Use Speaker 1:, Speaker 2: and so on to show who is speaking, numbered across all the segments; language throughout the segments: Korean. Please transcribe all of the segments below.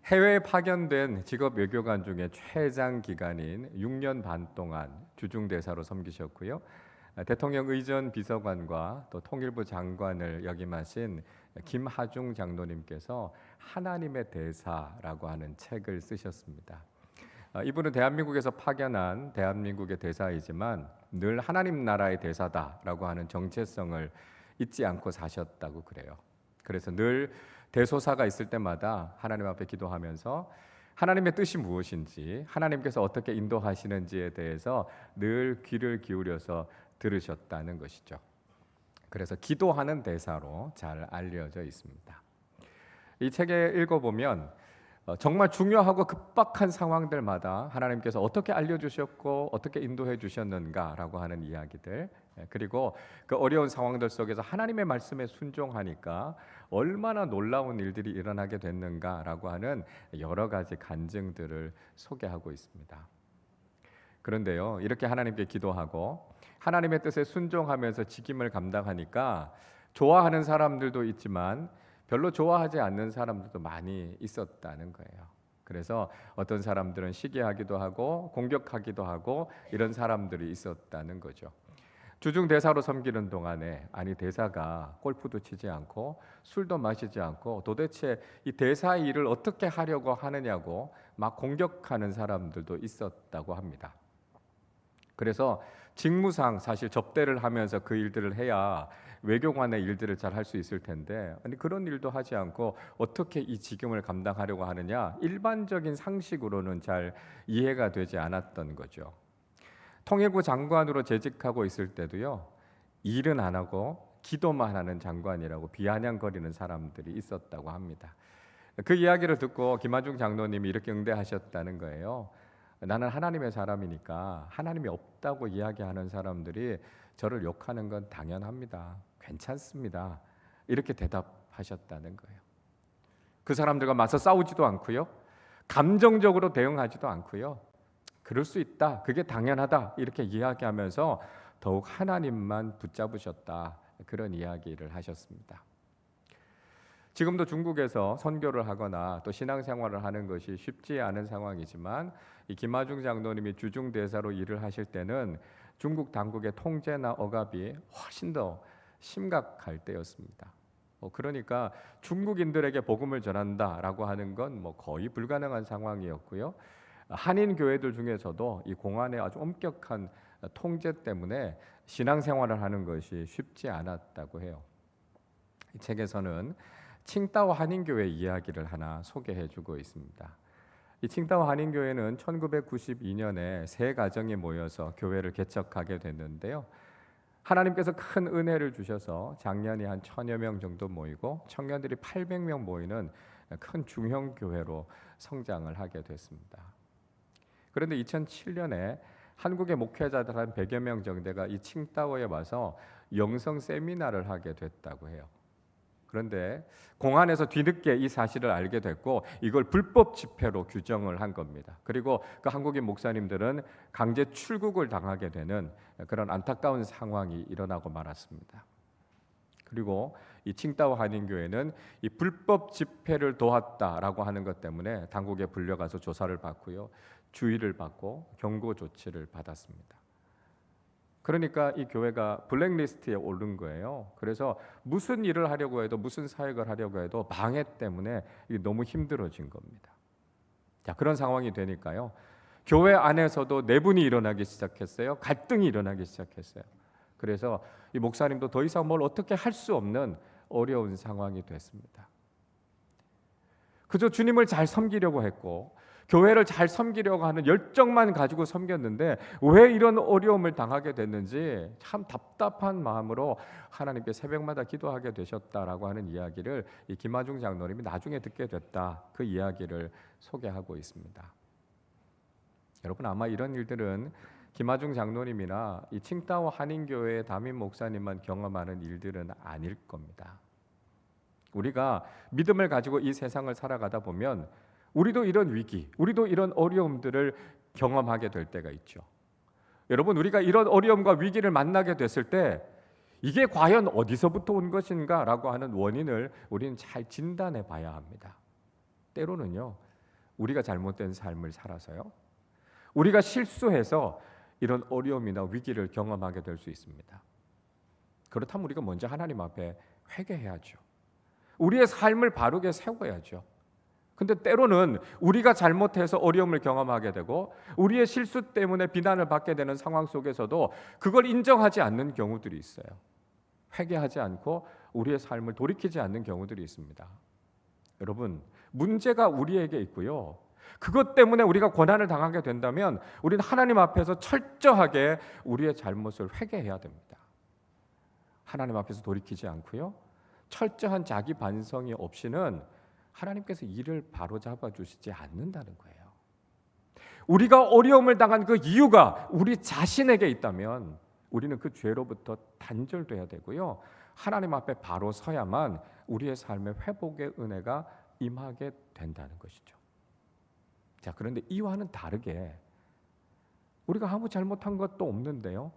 Speaker 1: 해외에 파견된 직업 외교관 중에 최장 기간인 6년 반 동안 주중대사로 섬기셨고요. 대통령 의전 비서관과 또 통일부 장관을 역임하신 김하중 장로님께서 하나님의 대사라고 하는 책을 쓰셨습니다. 이분은 대한민국에서 파견한 대한민국의 대사이지만 늘 하나님 나라의 대사다라고 하는 정체성을 잊지 않고 사셨다고 그래요. 그래서 늘 대소사가 있을 때마다 하나님 앞에 기도하면서 하나님의 뜻이 무엇인지, 하나님께서 어떻게 인도하시는지에 대해서 늘 귀를 기울여서 들으셨다는 것이죠. 그래서 기도하는 대사로 잘 알려져 있습니다. 이 책에 읽어보면 정말 중요하고 급박한 상황들마다 하나님께서 어떻게 알려주셨고 어떻게 인도해 주셨는가라고 하는 이야기들, 그리고 그 어려운 상황들 속에서 하나님의 말씀에 순종하니까 얼마나 놀라운 일들이 일어나게 됐는가라고 하는 여러 가지 간증들을 소개하고 있습니다. 그런데요, 이렇게 하나님께 기도하고 하나님의 뜻에 순종하면서 직임을 감당하니까 좋아하는 사람들도 있지만 별로 좋아하지 않는 사람들도 많이 있었다는 거예요. 그래서 어떤 사람들은 시기하기도 하고 공격하기도 하고 이런 사람들이 있었다는 거죠. 주중 대사로 섬기는 동안에 대사가 골프도 치지 않고 술도 마시지 않고 도대체 이 대사 일을 어떻게 하려고 하느냐고 막 공격하는 사람들도 있었다고 합니다. 그래서 직무상 사실 접대를 하면서 그 일들을 해야 외교관의 일들을 잘 할 수 있을 텐데 그런 일도 하지 않고 어떻게 이 직임을 감당하려고 하느냐, 일반적인 상식으로는 잘 이해가 되지 않았던 거죠. 통일부 장관으로 재직하고 있을 때도요, 일은 안 하고 기도만 하는 장관이라고 비아냥거리는 사람들이 있었다고 합니다. 그 이야기를 듣고 김하중 장로님이 이렇게 응대하셨다는 거예요. 나는 하나님의 사람이니까 하나님이 없다고 이야기하는 사람들이 저를 욕하는 건 당연합니다. 괜찮습니다. 이렇게 대답하셨다는 거예요. 그 사람들과 맞서 싸우지도 않고요, 감정적으로 대응하지도 않고요, 그럴 수 있다, 그게 당연하다 이렇게 이야기하면서 더욱 하나님만 붙잡으셨다, 그런 이야기를 하셨습니다. 지금도 중국에서 선교를 하거나 또 신앙생활을 하는 것이 쉽지 않은 상황이지만 이 김하중 장로님이 주중 대사로 일을 하실 때는 중국 당국의 통제나 억압이 훨씬 더 심각할 때였습니다. 그러니까 중국인들에게 복음을 전한다라고 하는 건 거의 불가능한 상황이었고요. 한인 교회들 중에서도 이 공안의 아주 엄격한 통제 때문에 신앙생활을 하는 것이 쉽지 않았다고 해요. 이 책에서는 칭다오 한인교회 이야기를 하나 소개해주고 있습니다. 이 칭다오 한인교회는 1992년에 세 가정이 모여서 교회를 개척하게 됐는데요. 하나님께서 큰 은혜를 주셔서 작년에 한 1000여 명 정도 모이고 청년들이 800명 모이는 큰 중형교회로 성장을 하게 됐습니다. 그런데 2007년에 한국의 목회자들 한 100여 명 정도가 이 칭다오에 와서 영성 세미나를 하게 됐다고 해요. 그런데 공안에서 뒤늦게 이 사실을 알게 됐고 이걸 불법 집회로 규정을 한 겁니다. 그리고 그 한국인 목사님들은 강제 출국을 당하게 되는 그런 안타까운 상황이 일어나고 말았습니다. 그리고 이 칭다오 한인교회는 이 불법 집회를 도왔다라고 하는 것 때문에 당국에 불려가서 조사를 받고요, 주의를 받고 경고 조치를 받았습니다. 그러니까 이 교회가 블랙리스트에 오른 거예요. 그래서 무슨 일을 하려고 해도 무슨 사역을 하려고 해도 방해 때문에 너무 힘들어진 겁니다. 자, 그런 상황이 되니까요, 교회 안에서도 내분이 일어나기 시작했어요. 갈등이 일어나기 시작했어요. 그래서 이 목사님도 더 이상 뭘 어떻게 할 수 없는 어려운 상황이 됐습니다. 그저 주님을 잘 섬기려고 했고 교회를 잘 섬기려고 하는 열정만 가지고 섬겼는데 왜 이런 어려움을 당하게 됐는지 참 답답한 마음으로 하나님께 새벽마다 기도하게 되셨다라고 하는 이야기를 이 김하중 장로님이 나중에 듣게 됐다, 그 이야기를 소개하고 있습니다. 여러분, 아마 이런 일들은 김하중 장로님이나 이 칭다오 한인교회의 담임 목사님만 경험하는 일들은 아닐 겁니다. 우리가 믿음을 가지고 이 세상을 살아가다 보면 우리도 이런 위기, 우리도 이런 어려움들을 경험하게 될 때가 있죠. 여러분, 우리가 이런 어려움과 위기를 만나게 됐을 때 이게 과연 어디서부터 온 것인가 라고 하는 원인을 우리는 잘 진단해 봐야 합니다. 때로는요, 우리가 잘못된 삶을 살아서요. 우리가 실수해서 이런 어려움이나 위기를 경험하게 될 수 있습니다. 그렇다면 우리가 먼저 하나님 앞에 회개해야죠. 우리의 삶을 바르게 세워야죠. 근데 때로는 우리가 잘못해서 어려움을 경험하게 되고 우리의 실수 때문에 비난을 받게 되는 상황 속에서도 그걸 인정하지 않는 경우들이 있어요. 회개하지 않고 우리의 삶을 돌이키지 않는 경우들이 있습니다. 여러분, 문제가 우리에게 있고요. 그것 때문에 우리가 고난을 당하게 된다면 우리는 하나님 앞에서 철저하게 우리의 잘못을 회개해야 됩니다. 하나님 앞에서 돌이키지 않고요. 철저한 자기 반성이 없이는 하나님께서 일을 바로잡아 주시지 않는다는 거예요. 우리가 어려움을 당한 그 이유가 우리 자신에게 있다면 우리는 그 죄로부터 단절돼야 되고요. 하나님 앞에 바로 서야만 우리의 삶의 회복의 은혜가 임하게 된다는 것이죠. 자, 그런데 이와는 다르게 우리가 아무 잘못한 것도 없는데요.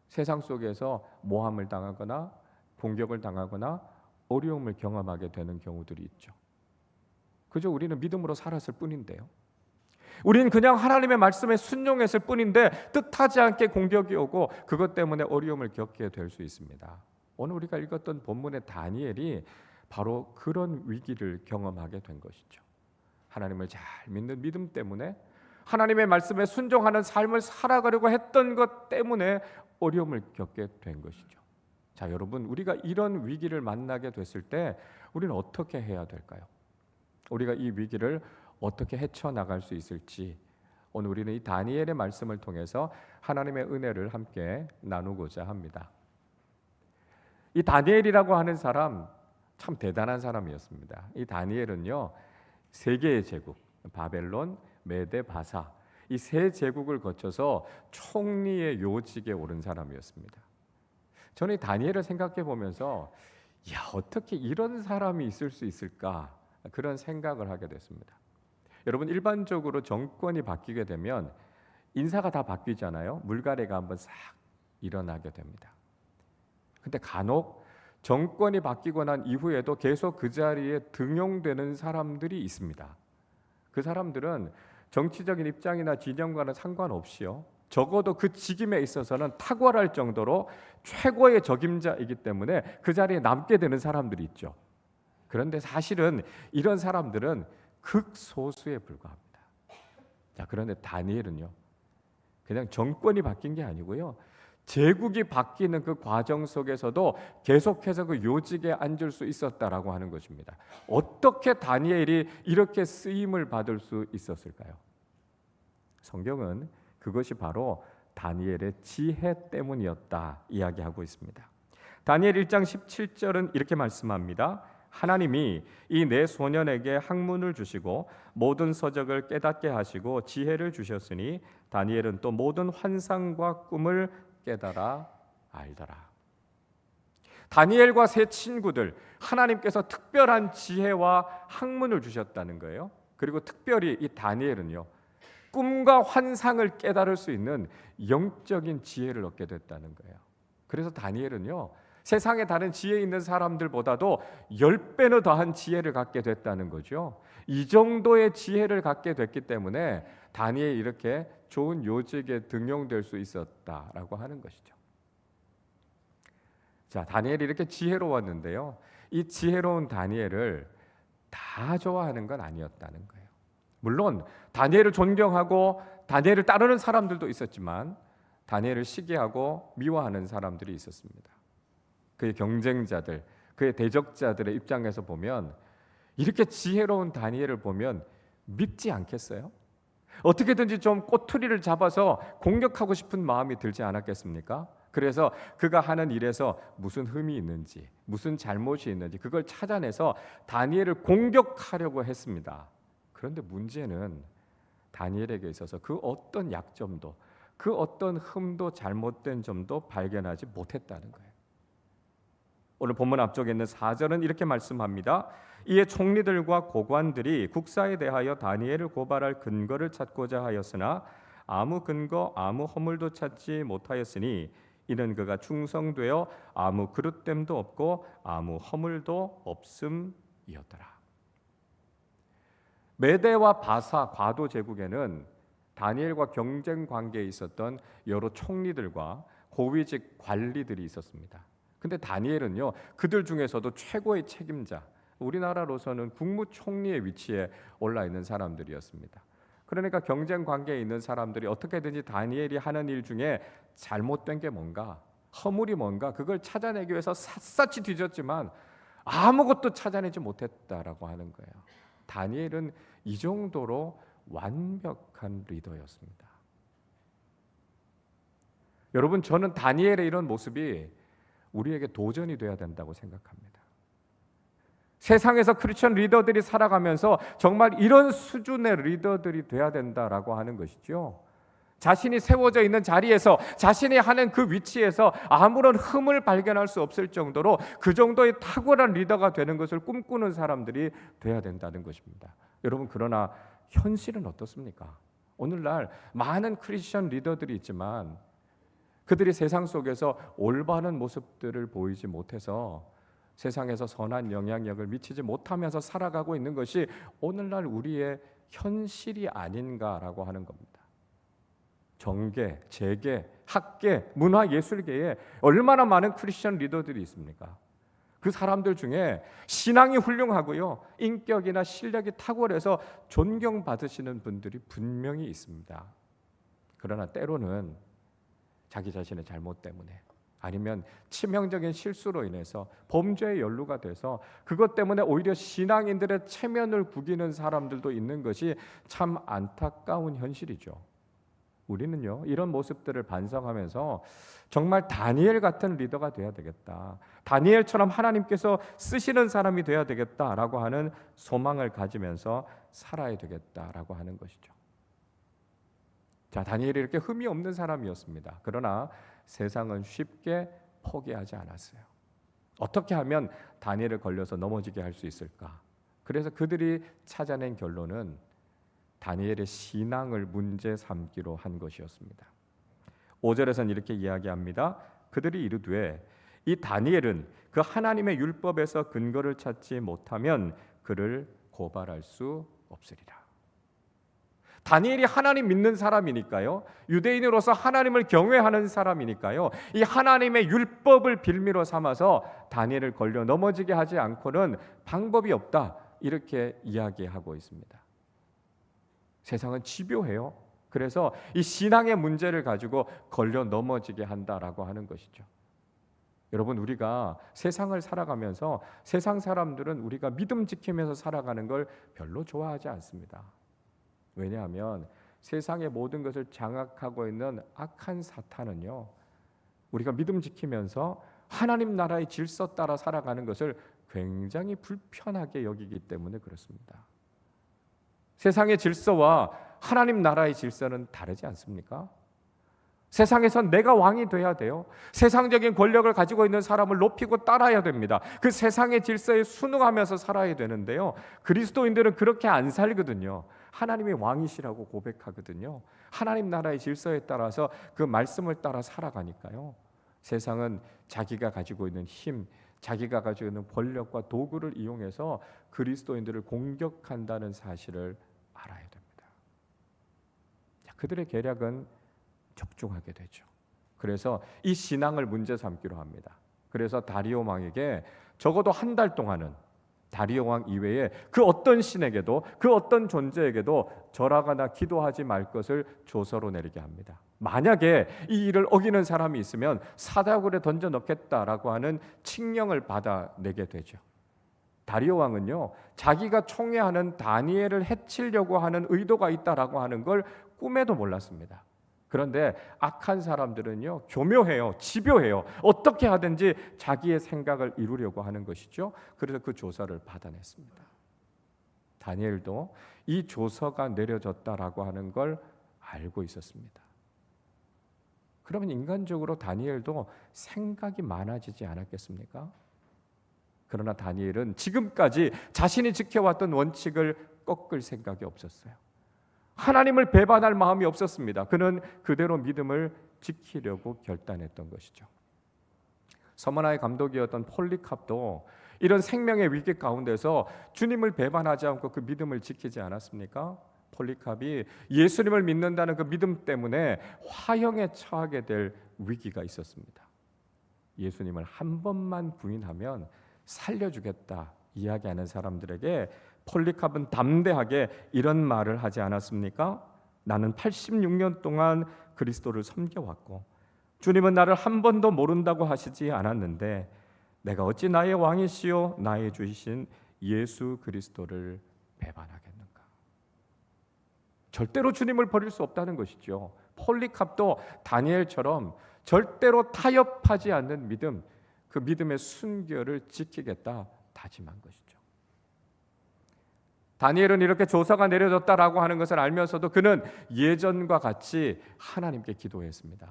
Speaker 1: 세상 속에서 모함을 당하거나 공격을 당하거나 어려움을 경험하게 되는 경우들이 있죠. 그저 우리는 믿음으로 살았을 뿐인데요. 우리는 그냥 하나님의 말씀에 순종했을 뿐인데 뜻하지 않게 공격이 오고 그것 때문에 어려움을 겪게 될 수 있습니다. 오늘 우리가 읽었던 본문의 다니엘이 바로 그런 위기를 경험하게 된 것이죠. 하나님을 잘 믿는 믿음 때문에 하나님의 말씀에 순종하는 삶을 살아가려고 했던 것 때문에 어려움을 겪게 된 것이죠. 자, 여러분, 우리가 이런 위기를 만나게 됐을 때 우리는 어떻게 해야 될까요? 우리가 이 위기를 어떻게 헤쳐나갈 수 있을지 오늘 우리는 이 다니엘의 말씀을 통해서 하나님의 은혜를 함께 나누고자 합니다. 이 다니엘이라고 하는 사람 참 대단한 사람이었습니다. 이 다니엘은요, 세 개의 제국, 바벨론, 메데, 바사, 이 세 제국을 거쳐서 총리의 요직에 오른 사람이었습니다. 저는 이 다니엘을 생각해 보면서 어떻게 이런 사람이 있을 수 있을까 그런 생각을 하게 됐습니다. 여러분, 일반적으로 정권이 바뀌게 되면 인사가 다 바뀌잖아요. 물갈이가 한번 싹 일어나게 됩니다. 근데 간혹 정권이 바뀌고 난 이후에도 계속 그 자리에 등용되는 사람들이 있습니다. 그 사람들은 정치적인 입장이나 진영과는 상관없이요, 적어도 그 직임에 있어서는 탁월할 정도로 최고의 적임자이기 때문에 그 자리에 남게 되는 사람들이 있죠. 그런데 사실은 이런 사람들은 극소수에 불과합니다. 자, 그런데 다니엘은요, 그냥 정권이 바뀐 게 아니고요, 제국이 바뀌는 그 과정 속에서도 계속해서 그 요직에 앉을 수 있었다라고 하는 것입니다. 어떻게 다니엘이 이렇게 쓰임을 받을 수 있었을까요? 성경은 그것이 바로 다니엘의 지혜 때문이었다 이야기하고 있습니다. 다니엘 1장 17절은 이렇게 말씀합니다. 하나님이 이 네 소년에게 학문을 주시고 모든 서적을 깨닫게 하시고 지혜를 주셨으니 다니엘은 또 모든 환상과 꿈을 깨달아 알더라. 다니엘과 세 친구들, 하나님께서 특별한 지혜와 학문을 주셨다는 거예요. 그리고 특별히 이 다니엘은요, 꿈과 환상을 깨달을 수 있는 영적인 지혜를 얻게 됐다는 거예요. 그래서 다니엘은요, 세상에 다른 지혜 있는 사람들보다도 10배는 더한 지혜를 갖게 됐다는 거죠. 이 정도의 지혜를 갖게 됐기 때문에 다니엘이 이렇게 좋은 요직에 등용될 수 있었다라고 하는 것이죠. 자, 다니엘이 이렇게 지혜로웠는데요, 이 지혜로운 다니엘을 다 좋아하는 건 아니었다는 거예요. 물론 다니엘을 존경하고 다니엘을 따르는 사람들도 있었지만 다니엘을 시기하고 미워하는 사람들이 있었습니다. 그의 경쟁자들, 그의 대적자들의 입장에서 보면 이렇게 지혜로운 다니엘을 보면 믿지 않겠어요? 어떻게든지 좀 꼬투리를 잡아서 공격하고 싶은 마음이 들지 않았겠습니까? 그래서 그가 하는 일에서 무슨 흠이 있는지, 무슨 잘못이 있는지 그걸 찾아내서 다니엘을 공격하려고 했습니다. 그런데 문제는 다니엘에게 있어서 그 어떤 약점도, 그 어떤 흠도, 잘못된 점도 발견하지 못했다는 거예요. 오늘 본문 앞쪽에 있는 4절은 이렇게 말씀합니다. 이에 총리들과 고관들이 국사에 대하여 다니엘을 고발할 근거를 찾고자 하였으나 아무 근거, 아무 허물도 찾지 못하였으니 이는 그가 충성되어 아무 그릇됨도 없고 아무 허물도 없음이었더라. 메대와 바사 과도 제국에는 다니엘과 경쟁 관계에 있었던 여러 총리들과 고위직 관리들이 있었습니다. 근데 다니엘은요, 그들 중에서도 최고의 책임자, 우리나라로서는 국무총리의 위치에 올라 있는 사람들이었습니다. 그러니까 경쟁 관계에 있는 사람들이 어떻게든지 다니엘이 하는 일 중에 잘못된 게 뭔가, 허물이 뭔가, 그걸 찾아내기 위해서 샅샅이 뒤졌지만 아무것도 찾아내지 못했다라고 하는 거예요. 다니엘은 이 정도로 완벽한 리더였습니다. 여러분, 저는 다니엘의 이런 모습이 우리에게 도전이 돼야 된다고 생각합니다. 세상에서 크리스천 리더들이 살아가면서 정말 이런 수준의 리더들이 돼야 된다라고 하는 것이죠. 자신이 세워져 있는 자리에서, 자신이 하는 그 위치에서 아무런 흠을 발견할 수 없을 정도로 그 정도의 탁월한 리더가 되는 것을 꿈꾸는 사람들이 돼야 된다는 것입니다. 여러분, 그러나 현실은 어떻습니까? 오늘날 많은 크리스천 리더들이 있지만 그들이 세상 속에서 올바른 모습들을 보이지 못해서 세상에서 선한 영향력을 미치지 못하면서 살아가고 있는 것이 오늘날 우리의 현실이 아닌가라고 하는 겁니다. 정계, 재계, 학계, 문화, 예술계에 얼마나 많은 크리스천 리더들이 있습니까? 그 사람들 중에 신앙이 훌륭하고요, 인격이나 실력이 탁월해서 존경받으시는 분들이 분명히 있습니다. 그러나 때로는 자기 자신의 잘못 때문에, 아니면 치명적인 실수로 인해서 범죄에 연루가 돼서 그것 때문에 오히려 신앙인들의 체면을 구기는 사람들도 있는 것이 참 안타까운 현실이죠. 우리는요, 이런 모습들을 반성하면서 정말 다니엘 같은 리더가 돼야 되겠다, 다니엘처럼 하나님께서 쓰시는 사람이 돼야 되겠다라고 하는 소망을 가지면서 살아야 되겠다라고 하는 것이죠. 자, 다니엘이 이렇게 흠이 없는 사람이었습니다. 그러나 세상은 쉽게 포기하지 않았어요. 어떻게 하면 다니엘을 걸려서 넘어지게 할 수 있을까? 그래서 그들이 찾아낸 결론은 다니엘의 신앙을 문제 삼기로 한 것이었습니다. 5절에서는 이렇게 이야기합니다. 그들이 이르되 이 다니엘은 그 하나님의 율법에서 근거를 찾지 못하면 그를 고발할 수 없으리라. 다니엘이 하나님 믿는 사람이니까요, 유대인으로서 하나님을 경외하는 사람이니까요, 이 하나님의 율법을 빌미로 삼아서 다니엘을 걸려 넘어지게 하지 않고는 방법이 없다, 이렇게 이야기하고 있습니다. 세상은 집요해요. 그래서 이 신앙의 문제를 가지고 걸려 넘어지게 한다라고 하는 것이죠. 여러분, 우리가 세상을 살아가면서 세상 사람들은 우리가 믿음 지키면서 살아가는 걸 별로 좋아하지 않습니다. 왜냐하면 세상의 모든 것을 장악하고 있는 악한 사탄은요, 우리가 믿음 지키면서 하나님 나라의 질서 따라 살아가는 것을 굉장히 불편하게 여기기 때문에 그렇습니다. 세상의 질서와 하나님 나라의 질서는 다르지 않습니까? 세상에선 내가 왕이 돼야 돼요. 세상적인 권력을 가지고 있는 사람을 높이고 따라야 됩니다. 그 세상의 질서에 순응하면서 살아야 되는데요, 그리스도인들은 그렇게 안 살거든요. 하나님이 왕이시라고 고백하거든요. 하나님 나라의 질서에 따라서 그 말씀을 따라 살아가니까요, 세상은 자기가 가지고 있는 힘, 자기가 가지고 있는 권력과 도구를 이용해서 그리스도인들을 공격한다는 사실을 알아야 됩니다. 그들의 계략은 적중하게 되죠. 그래서 이 신앙을 문제 삼기로 합니다. 그래서 다리오 왕에게 적어도 한 달 동안은 다리오 왕 이외에 그 어떤 신에게도, 그 어떤 존재에게도 절하거나 기도하지 말 것을 조서로 내리게 합니다. 만약에 이 일을 어기는 사람이 있으면 사다굴에 던져 넣겠다라고 하는 칙령을 받아내게 되죠. 다리오 왕은요, 자기가 총애하는 다니엘을 해치려고 하는 의도가 있다라고 하는 걸 꿈에도 몰랐습니다. 그런데 악한 사람들은요, 교묘해요, 집요해요. 어떻게 하든지 자기의 생각을 이루려고 하는 것이죠. 그래서 그 조서를 받아냈습니다. 다니엘도 이 조서가 내려졌다라고 하는 걸 알고 있었습니다. 그러면 인간적으로 다니엘도 생각이 많아지지 않았겠습니까? 그러나 다니엘은 지금까지 자신이 지켜왔던 원칙을 꺾을 생각이 없었어요. 하나님을 배반할 마음이 없었습니다. 그는 그대로 믿음을 지키려고 결단했던 것이죠. 서머나의 감독이었던 폴리캅도 이런 생명의 위기 가운데서 주님을 배반하지 않고 그 믿음을 지키지 않았습니까? 폴리캅이 예수님을 믿는다는 그 믿음 때문에 화형에 처하게 될 위기가 있었습니다. 예수님을 한 번만 부인하면 살려주겠다 이야기하는 사람들에게 폴리캅은 담대하게 이런 말을 하지 않았습니까? 나는 86년 동안 그리스도를 섬겨왔고 주님은 나를 한 번도 모른다고 하시지 않았는데 내가 어찌 나의 왕이시요 나의 주이신 예수 그리스도를 배반하겠는가? 절대로 주님을 버릴 수 없다는 것이죠. 폴리캅도 다니엘처럼 절대로 타협하지 않는 믿음, 그 믿음의 순결을 지키겠다 다짐한 것이죠. 다니엘은 이렇게 조서가 내려졌다라고 하는 것을 알면서도 그는 예전과 같이 하나님께 기도했습니다.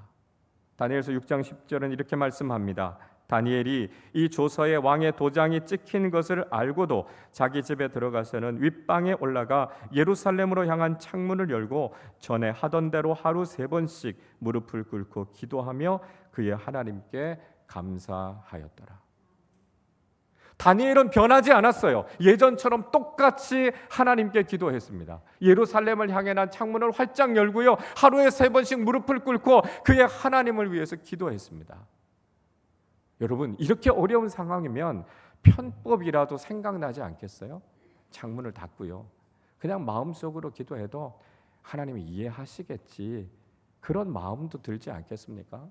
Speaker 1: 다니엘서 6장 10절은 이렇게 말씀합니다. 다니엘이 이 조서에 왕의 도장이 찍힌 것을 알고도 자기 집에 들어가서는 윗방에 올라가 예루살렘으로 향한 창문을 열고 전에 하던 대로 하루 3번씩 무릎을 꿇고 기도하며 그의 하나님께 감사하였더라. 다니엘은 변하지 않았어요. 예전처럼 똑같이 하나님께 기도했습니다. 예루살렘을 향해 난 창문을 활짝 열고요, 하루에 3번씩 무릎을 꿇고 그의 하나님을 위해서 기도했습니다. 여러분, 이렇게 어려운 상황이면 편법이라도 생각나지 않겠어요? 창문을 닫고요, 그냥 마음속으로 기도해도 하나님이 이해하시겠지, 그런 마음도 들지 않겠습니까?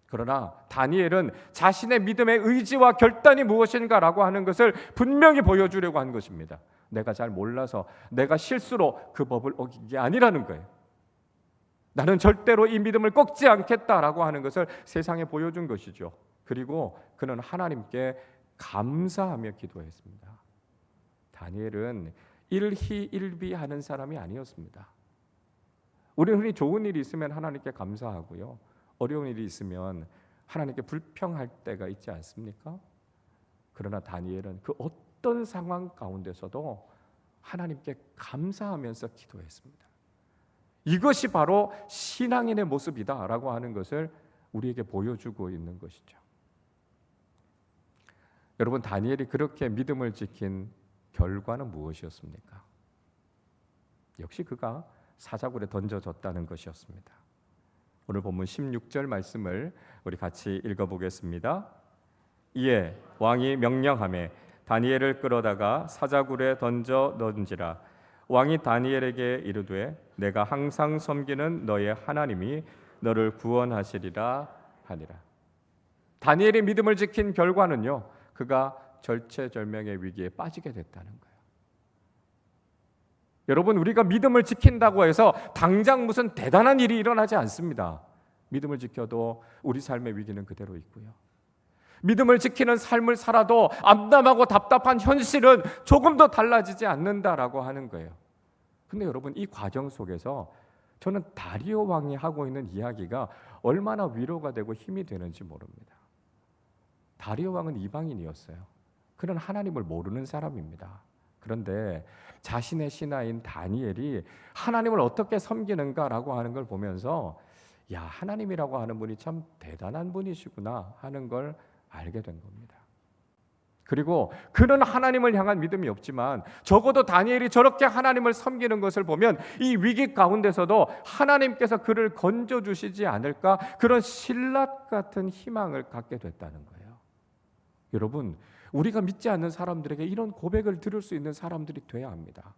Speaker 1: 그러나 다니엘은 자신의 믿음의 의지와 결단이 무엇인가라고 하는 것을 분명히 보여주려고 한 것입니다. 내가 잘 몰라서 내가 실수로 그 법을 어긴 게 아니라는 거예요. 나는 절대로 이 믿음을 꺾지 않겠다라고 하는 것을 세상에 보여준 것이죠. 그리고 그는 하나님께 감사하며 기도했습니다. 다니엘은 일희일비하는 사람이 아니었습니다. 우리는 흔히 좋은 일이 있으면 하나님께 감사하고요, 어려운 일이 있으면 하나님께 불평할 때가 있지 않습니까? 그러나 다니엘은 그 어떤 상황 가운데서도 하나님께 감사하면서 기도했습니다. 이것이 바로 신앙인의 모습이다라고 하는 것을 우리에게 보여주고 있는 것이죠. 여러분, 다니엘이 그렇게 믿음을 지킨 결과는 무엇이었습니까? 역시 그가 사자굴에 던져졌다는 것이었습니다. 오늘 본문 16절 말씀을 우리 같이 읽어보겠습니다. 이에 왕이 명령하매 다니엘을 끌어다가 사자굴에 던져 넣은지라. 왕이 다니엘에게 이르되 내가 항상 섬기는 너의 하나님이 너를 구원하시리라 하니라. 다니엘이 믿음을 지킨 결과는요, 그가 절체절명의 위기에 빠지게 됐다는 거예요. 여러분, 우리가 믿음을 지킨다고 해서 당장 무슨 대단한 일이 일어나지 않습니다. 믿음을 지켜도 우리 삶의 위기는 그대로 있고요, 믿음을 지키는 삶을 살아도 암담하고 답답한 현실은 조금도 달라지지 않는다라고 하는 거예요. 근데 여러분, 이 과정 속에서 저는 다리오 왕이 하고 있는 이야기가 얼마나 위로가 되고 힘이 되는지 모릅니다. 다리오 왕은 이방인이었어요. 그는 하나님을 모르는 사람입니다. 그런데 자신의 신하인 다니엘이 하나님을 어떻게 섬기는가라고 하는 걸 보면서 야, 하나님이라고 하는 분이 참 대단한 분이시구나 하는 걸 알게 된 겁니다. 그리고 그는 하나님을 향한 믿음이 없지만 적어도 다니엘이 저렇게 하나님을 섬기는 것을 보면 이 위기 가운데서도 하나님께서 그를 건져주시지 않을까, 그런 신라 같은 희망을 갖게 됐다는 거예요. 여러분, 우리가 믿지 않는 사람들에게 이런 고백을 들을 수 있는 사람들이 돼야 합니다.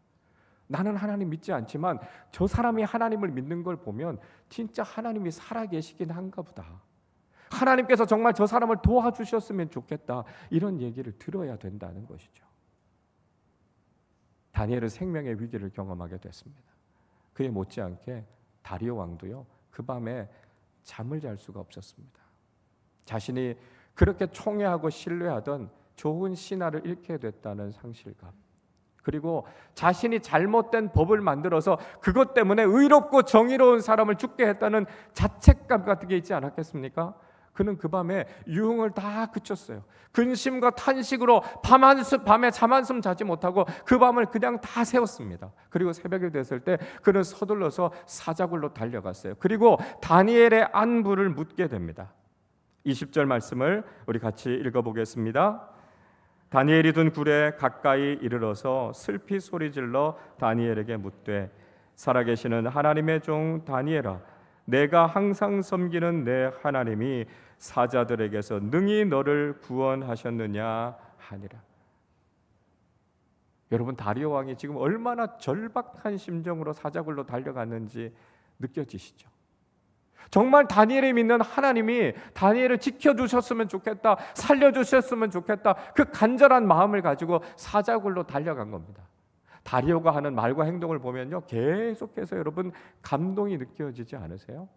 Speaker 1: 나는 하나님 믿지 않지만 저 사람이 하나님을 믿는 걸 보면 진짜 하나님이 살아계시긴 한가 보다, 하나님께서 정말 저 사람을 도와주셨으면 좋겠다, 이런 얘기를 들어야 된다는 것이죠. 다니엘은 생명의 위기를 경험하게 됐습니다. 그에 못지않게 다리오 왕도요, 그 밤에 잠을 잘 수가 없었습니다. 자신이 그렇게 총애하고 신뢰하던 좋은 신하를 잃게 됐다는 상실감, 그리고 자신이 잘못된 법을 만들어서 그것 때문에 의롭고 정의로운 사람을 죽게 했다는 자책감 같은 게 있지 않았겠습니까? 그는 그 밤에 유흥을 다 그쳤어요. 근심과 탄식으로 밤에 잠 한숨 자지 못하고 그 밤을 그냥 다 새웠습니다. 그리고 새벽이 됐을 때 그는 서둘러서 사자굴로 달려갔어요. 그리고 다니엘의 안부를 묻게 됩니다. 20절 말씀을 우리 같이 읽어보겠습니다.
Speaker 2: 다니엘이 둔 굴에 가까이 이르러서 슬피 소리질러 다니엘에게 묻되 살아계시는 하나님의 종 다니엘아, 내가 항상 섬기는 내 하나님이 사자들에게서 능히 너를 구원하셨느냐 하니라. 여러분, 다리오 왕이 지금 얼마나 절박한 심정으로 사자굴로 달려갔는지 느껴지시죠? 정말 다니엘이 믿는 하나님이 다니엘을 지켜주셨으면 좋겠다, 살려주셨으면 좋겠다, 그 간절한 마음을 가지고 사자굴로 달려간 겁니다. 다리오가 하는 말과 행동을 보면요, 계속해서 여러분 감동이 느껴지지 않으세요?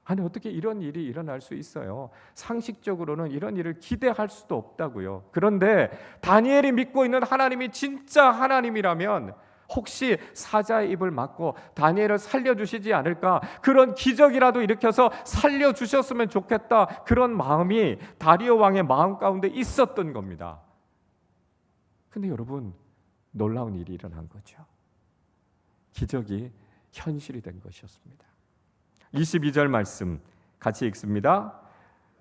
Speaker 2: 아니, 어떻게 이런 일이 일어날 수 있어요? 상식적으로는 이런 일을 기대할 수도 없다고요. 그런데 다니엘이 믿고 있는 하나님이 진짜 하나님이라면 혹시 사자의 입을 막고 다니엘을 살려주시지 않을까, 그런 기적이라도 일으켜서 살려주셨으면 좋겠다, 그런 마음이 다리오 왕의 마음 가운데 있었던 겁니다. 근데 여러분, 놀라운 일이 일어난 거죠. 기적이 현실이 된 것이었습니다. 22절 말씀 같이 읽습니다.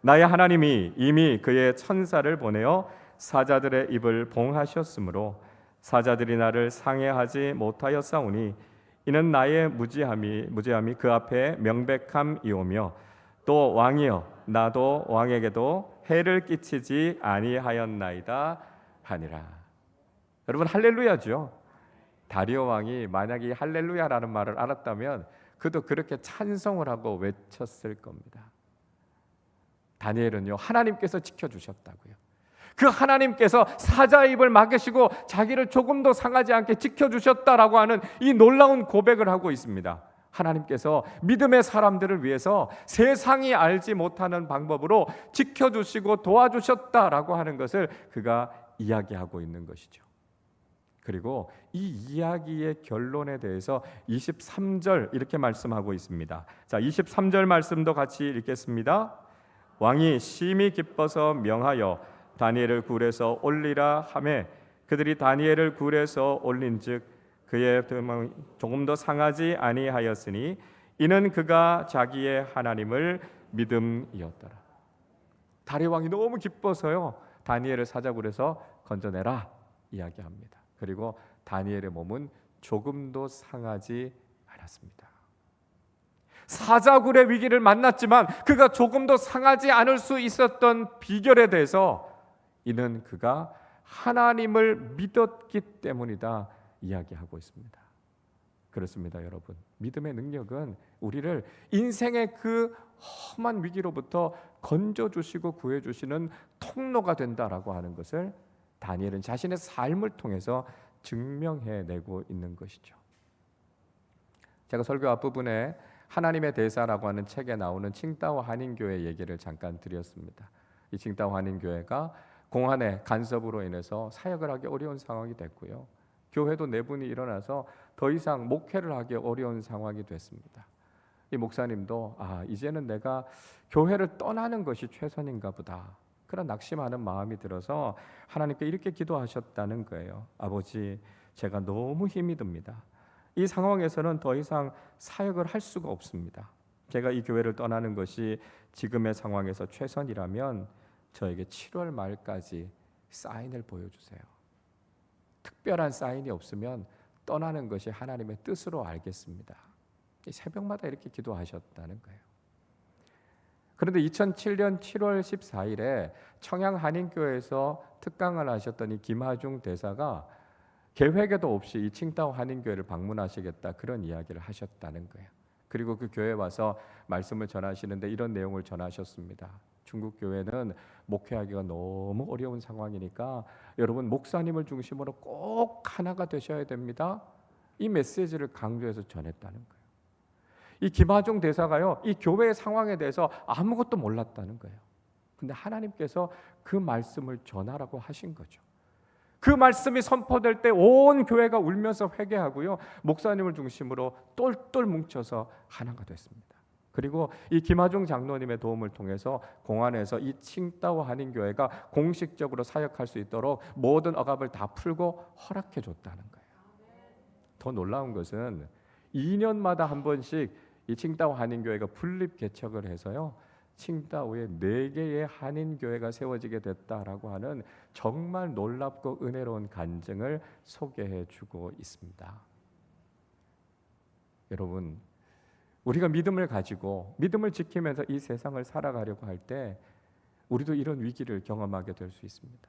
Speaker 2: 나의 하나님이 이미 그의 천사를 보내어 사자들의 입을 봉하셨으므로 사자들이 나를 상해하지 못하였사오니 이는 나의 무죄함이 그 앞에 명백함이오며 또 왕이여 나도 왕에게도 해를 끼치지 아니하였나이다 하니라. 여러분, 할렐루야죠. 다리오 왕이 만약 이 할렐루야라는 말을 알았다면 그도 그렇게 찬송을 하고 외쳤을 겁니다. 다니엘은요, 하나님께서 지켜주셨다고요. 그 하나님께서 사자의 입을 막으시고 자기를 조금도 상하지 않게 지켜주셨다라고 하는 이 놀라운 고백을 하고 있습니다. 하나님께서 믿음의 사람들을 위해서 세상이 알지 못하는 방법으로 지켜주시고 도와주셨다라고 하는 것을 그가 이야기하고 있는 것이죠. 그리고 이 이야기의 결론에 대해서 23절 이렇게 말씀하고 있습니다. 자, 23절 말씀도 같이 읽겠습니다. 왕이 심히 기뻐서 명하여 다니엘을 굴에서 올리라 하매 그들이 다니엘을 굴에서 올린즉 그의 등은 조금 더 상하지 아니하였으니 이는 그가 자기의 하나님을 믿음이었더라. 다리오 왕이 너무 기뻐서요, 다니엘을 사자굴에서 건져내라 이야기합니다. 그리고 다니엘의 몸은 조금도 상하지 않았습니다. 사자굴의 위기를 만났지만 그가 조금도 상하지 않을 수 있었던 비결에 대해서 이는 그가 하나님을 믿었기 때문이다 이야기하고 있습니다. 그렇습니다, 여러분. 믿음의 능력은 우리를 인생의 그 험한 위기로부터 건져주시고 구해주시는 통로가 된다라고 하는 것을 다니엘은 자신의 삶을 통해서 증명해내고 있는 것이죠. 제가 설교 앞부분에 하나님의 대사라고 하는 책에 나오는 칭다오 한인교회 얘기를 잠깐 드렸습니다. 이 칭다오 한인교회가 공안의 간섭으로 인해서 사역을 하기 어려운 상황이 됐고요. 교회도 내분이 일어나서 더 이상 목회를 하기 어려운 상황이 됐습니다. 이 목사님도 이제는 내가 교회를 떠나는 것이 최선인가 보다, 그런 낙심하는 마음이 들어서 하나님께 이렇게 기도하셨다는 거예요. 아버지, 제가 너무 힘이 듭니다. 이 상황에서는 더 이상 사역을 할 수가 없습니다. 제가 이 교회를 떠나는 것이 지금의 상황에서 최선이라면 저에게 7월 말까지 사인을 보여주세요. 특별한 사인이 없으면 떠나는 것이 하나님의 뜻으로 알겠습니다. 새벽마다 이렇게 기도하셨다는 거예요. 그런데 2007년 7월 14일에 청양 한인교회에서 특강을 하셨던 이 김하중 대사가 계획에도 없이 이 칭다오 한인교회를 방문하시겠다, 그런 이야기를 하셨다는 거예요. 그리고 그 교회에 와서 말씀을 전하시는데 이런 내용을 전하셨습니다. 중국 교회는 목회하기가 너무 어려운 상황이니까 여러분, 목사님을 중심으로 꼭 하나가 되셔야 됩니다. 이 메시지를 강조해서 전했다는 거예요. 이 김하중 대사가요, 이 교회의 상황에 대해서 아무것도 몰랐다는 거예요. 근데 하나님께서 그 말씀을 전하라고 하신 거죠. 그 말씀이 선포될 때 온 교회가 울면서 회개하고요, 목사님을 중심으로 똘똘 뭉쳐서 하나가 됐습니다. 그리고 이 김하중 장로님의 도움을 통해서 공안에서 이 칭다오 한인교회가 공식적으로 사역할 수 있도록 모든 억압을 다 풀고 허락해 줬다는 거예요. 더 놀라운 것은 2년마다 한 번씩 이 칭다오 한인교회가 분립 개척을 해서요, 칭다오에 4개의 한인 교회가 세워지게 됐다라고 하는 정말 놀랍고 은혜로운 간증을 소개해 주고 있습니다. 여러분, 우리가 믿음을 가지고 믿음을 지키면서 이 세상을 살아가려고 할 때 우리도 이런 위기를 경험하게 될 수 있습니다.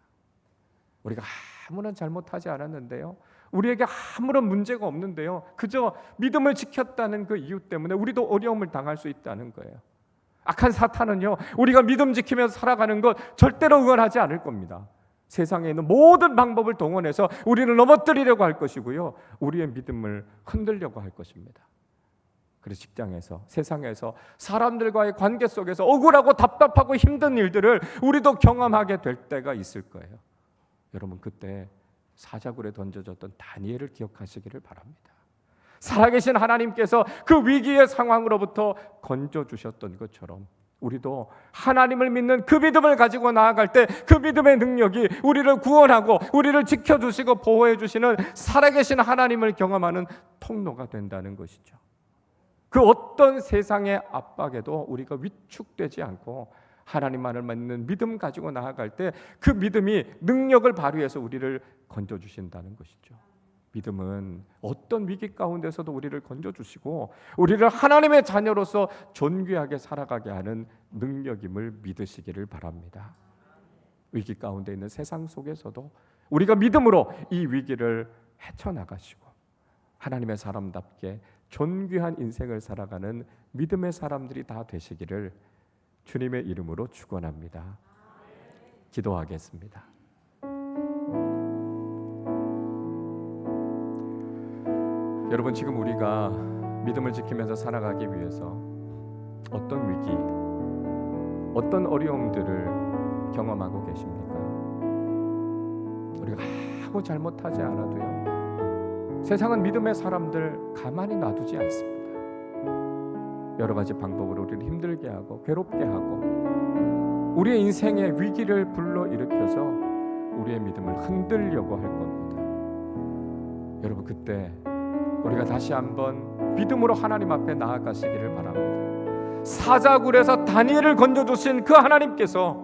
Speaker 2: 우리가 아무런 잘못하지 않았는데요, 우리에게 아무런 문제가 없는데요, 그저 믿음을 지켰다는 그 이유 때문에 우리도 어려움을 당할 수 있다는 거예요. 악한 사탄은요, 우리가 믿음 지키면서 살아가는 것 절대로 응원하지 않을 겁니다. 세상에 있는 모든 방법을 동원해서 우리를 넘어뜨리려고 할 것이고요, 우리의 믿음을 흔들려고 할 것입니다. 그래서 직장에서, 세상에서, 사람들과의 관계 속에서 억울하고 답답하고 힘든 일들을 우리도 경험하게 될 때가 있을 거예요. 여러분, 그때 사자굴에 던져졌던 다니엘을 기억하시기를 바랍니다. 살아계신 하나님께서 그 위기의 상황으로부터 건져주셨던 것처럼 우리도 하나님을 믿는 그 믿음을 가지고 나아갈 때 그 믿음의 능력이 우리를 구원하고 우리를 지켜주시고 보호해 주시는 살아계신 하나님을 경험하는 통로가 된다는 것이죠. 그 어떤 세상의 압박에도 우리가 위축되지 않고 하나님만을 믿는 믿음 가지고 나아갈 때 그 믿음이 능력을 발휘해서 우리를 건져주신다는 것이죠. 믿음은 어떤 위기 가운데서도 우리를 건져주시고 우리를 하나님의 자녀로서 존귀하게 살아가게 하는 능력임을 믿으시기를 바랍니다. 위기 가운데 있는 세상 속에서도 우리가 믿음으로 이 위기를 헤쳐나가시고 하나님의 사람답게 존귀한 인생을 살아가는 믿음의 사람들이 다 되시기를 주님의 이름으로 축원합니다. 기도하겠습니다. 여러분, 지금 우리가 믿음을 지키면서 살아가기 위해서 어떤 위기, 어떤 어려움들을 경험하고 계십니까? 우리가 아무 잘못하지 않아도요, 세상은 믿음의 사람들 가만히 놔두지 않습니다. 여러 가지 방법으로 우리를 힘들게 하고 괴롭게 하고 우리의 인생의 위기를 불러일으켜서 우리의 믿음을 흔들려고 할 겁니다. 여러분, 그때 우리가 다시 한번 믿음으로 하나님 앞에 나아가시기를 바랍니다. 사자굴에서 다니엘을 건져주신 그 하나님께서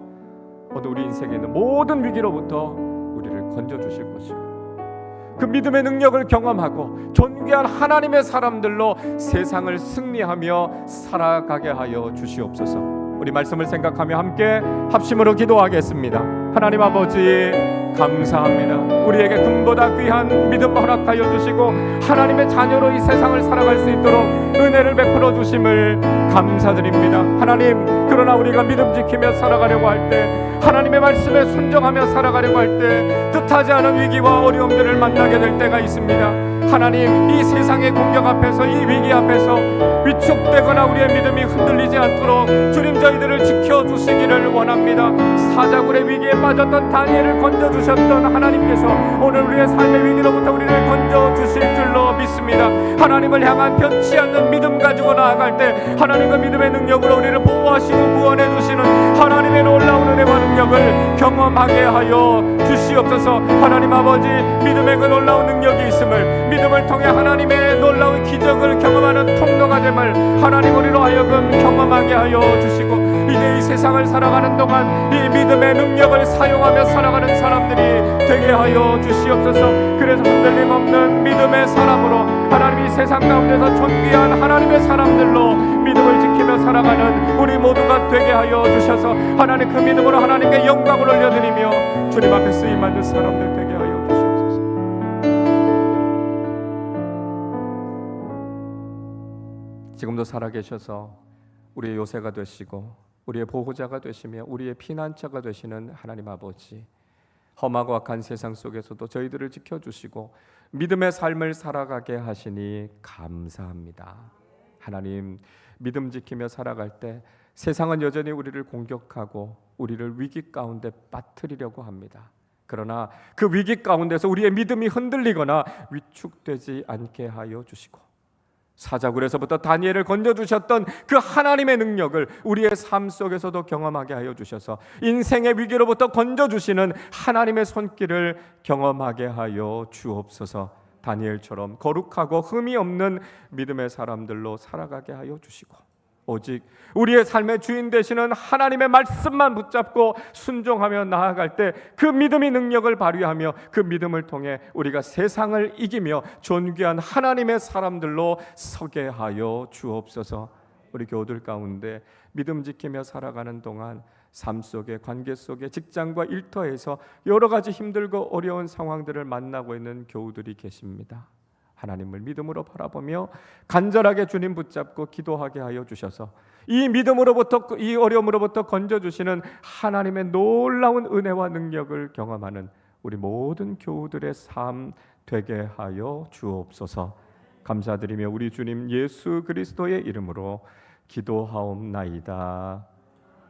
Speaker 2: 오늘 우리 인생에 있는 모든 위기로부터 우리를 건져주실 것이고 그 믿음의 능력을 경험하고 존귀한 하나님의 사람들로 세상을 승리하며 살아가게 하여 주시옵소서. 우리 말씀을 생각하며 함께 합심으로 기도하겠습니다. 하나님 아버지, 감사합니다. 우리에게 금보다 귀한 믿음 허락하여 주시고 하나님의 자녀로 이 세상을 살아갈 수 있도록 은혜를 베풀어 주심을 감사드립니다. 하나님, 그러나 우리가 믿음 지키며 살아가려고 할 때, 하나님의 말씀에 순종하며 살아가려고 할 때 뜻하지 않은 위기와 어려움들을 만나게 될 때가 있습니다. 하나님, 이 세상의 공격 앞에서, 이 위기 앞에서 위축되거나 우리의 믿음이 흔들리지 않도록 주님 저희들을 지켜주시기를 원합니다. 사자굴의 위기에 빠졌던 다니엘을 건져주셨던 하나님께서 오늘 우리의 삶의 위기로부터 우리를 건져주실 줄로 믿습니다. 하나님을 향한 변치 않는 믿음 가지고 나아갈 때 하나님 그 믿음의 능력으로 우리를 보호하시고 구원해 주시는 하나님의 놀라운 은혜와 능력을 경험하게 하여 주시옵소서. 하나님 아버지, 믿음의 그 놀라운 능력이 있음을, 믿음을 통해 하나님의 놀라운 기적을 경험하는 통로가 됨을 하나님 우리로 하여금 경험하게 하여 주시고 이제 이 세상을 살아가는 동안 이 믿음의 능력을 사용하며 살아가는 사람들이 되게 하여 주시옵소서. 그래서 흔들림 없는 믿음의 사람으로 하나님 이 세상 가운데서 존귀한 하나님의 사람들로 믿음을 지키며 살아가는 우리 모두가 되게 하여 주셔서 하나님 그 믿음으로 하나님께 영광을 올려드리며 주님 앞에 쓰임받는 사람들 되게 하여 주시옵소서. 지금도 살아계셔서 우리의 요새가 되시고 우리의 보호자가 되시며 우리의 피난처가 되시는 하나님 아버지, 험하고 악한 세상 속에서도 저희들을 지켜주시고 믿음의 삶을 살아가게 하시니 감사합니다. 하나님, 믿음 지키며 살아갈 때 세상은 여전히 우리를 공격하고 우리를 위기 가운데 빠뜨리려고 합니다. 그러나 그 위기 가운데서 우리의 믿음이 흔들리거나 위축되지 않게 하여 주시고 사자굴에서부터 다니엘을 건져주셨던 그 하나님의 능력을 우리의 삶 속에서도 경험하게 하여 주셔서 인생의 위기로부터 건져주시는 하나님의 손길을 경험하게 하여 주옵소서. 다니엘처럼 거룩하고 흠이 없는 믿음의 사람들로 살아가게 하여 주시고 오직 우리의 삶의 주인 되시는 하나님의 말씀만 붙잡고 순종하며 나아갈 때 그 믿음의 능력을 발휘하며 그 믿음을 통해 우리가 세상을 이기며 존귀한 하나님의 사람들로 서게 하여 주옵소서. 우리 교우들 가운데 믿음 지키며 살아가는 동안 삶 속에, 관계 속에, 직장과 일터에서 여러 가지 힘들고 어려운 상황들을 만나고 있는 교우들이 계십니다. 하나님을 믿음으로 바라보며 간절하게 주님 붙잡고 기도하게 하여 주셔서 이 믿음으로부터, 이 어려움으로부터 건져주시는 하나님의 놀라운 은혜와 능력을 경험하는 우리 모든 교우들의 삶 되게 하여 주옵소서. 감사드리며 우리 주님 예수 그리스도의 이름으로 기도하옵나이다.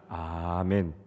Speaker 2: 아멘.